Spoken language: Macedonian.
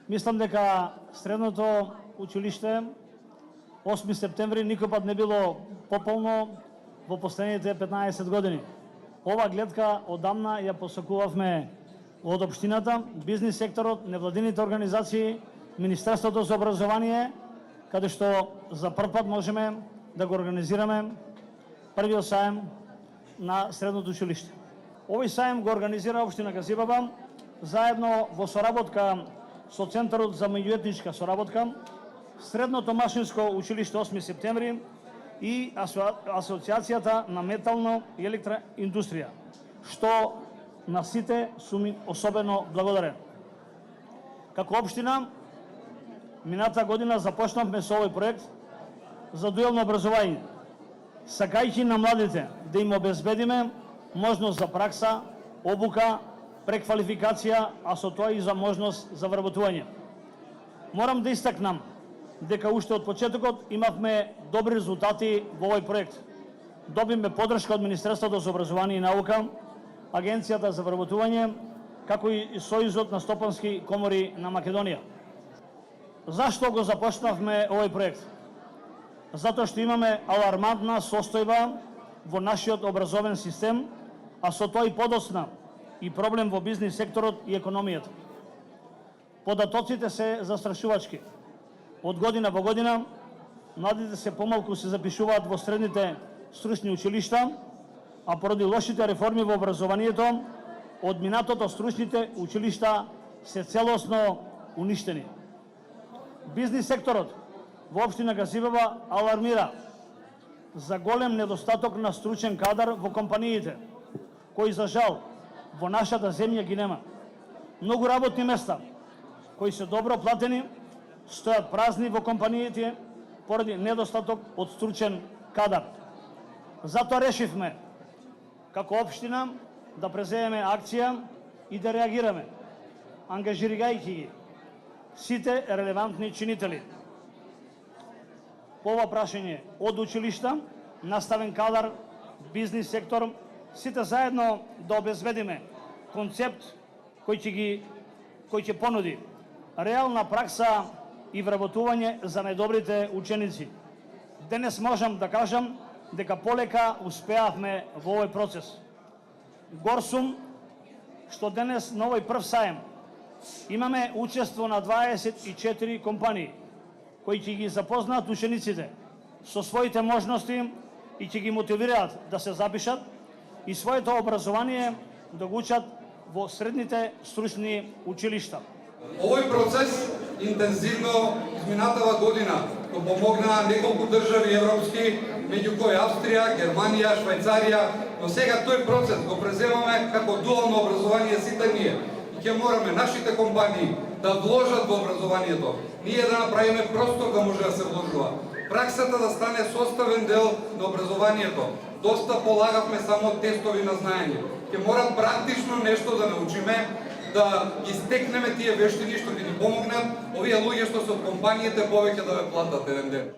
Мислам дека средното училиште 8 септември никој пат не било пополно во последните 15 години. Ова гледка одамна ја посакувавме од општината, бизнис секторот, невладините организации, Министерството за образование, каде што за прв пат можеме да го организираме првиот саем на средното училиште. Овој саем го организира општина Газибаба заедно во соработка со Центарот за меѓуетничка соработка, Средното машинско училиште 8 септември и Асоциацијата на метално и електроиндустрија, што на сите сум особено благодарен. Како општина, мината година започнавме со овој проект за дуелно образование, сакајќи на младите да им обезбедиме можност за пракса, обука, преквалификација, а со тоа и за можност за вработување. Морам да истакнам дека уште од почетокот имавме добри резултати во овој проект. Добивме поддршка од Министерството за образование и наука, Агенцијата за вработување, како и Сојузот на стопански комори на Македонија. Зашто го започнавме овој проект? Затоа што имаме алармантна состојба во нашиот образовен систем, а со тоа и подоцна и проблем во бизнис секторот и економијата. Податоците се застрашувачки. Од година во година младите се помалку се запишуваат во средните стручни училишта, а поради лошите реформи во образованието, од минатото стручните училишта се целосно уништени. Бизнис секторот во општина Газибаба алармира за голем недостаток на стручен кадар во компаниите, кои за жал во нашата земја ги нема. Многу работни места, кои се добро платени, стојат празни во компаниите поради недостаток од стручен кадар. Затоа решивме, како општина, да преземеме акција и да реагираме, ангажирајќи ги сите релевантни чинители. По ова прашање од училишта, наставен кадар, бизнис сектор, сите заедно да обезбедиме концепт кој ќе понуди реална пракса и вработување за најдобрите ученици. Денес можам да кажам дека полека успеавме во овој процес. Гор сум што денес на овој прв саем имаме учество на 24 компании кои ќе ги запознаат учениците со своите можности и ќе ги мотивираат да се запишат и своето образование да го учат во средните стручни училишта. Овој процес интензивно изминатава година го помогнаа неколку држави европски, меѓу кои Австрија, Германија, Швајцарија, но сега тој процес го преземаме како дуално образование сите ние. И ќе мораме нашите компании да вложат во образованието. Ние да направиме простор да може да се вложува. Праксата да стане составен дел на образованието. Доста полагавме само тестови на знаење. Ќе мора практично нешто да научиме, да ги стекнеме тие вештини што ќе ни помогнат овие луѓе што се од компаниите повеќе да ве платат еден ден.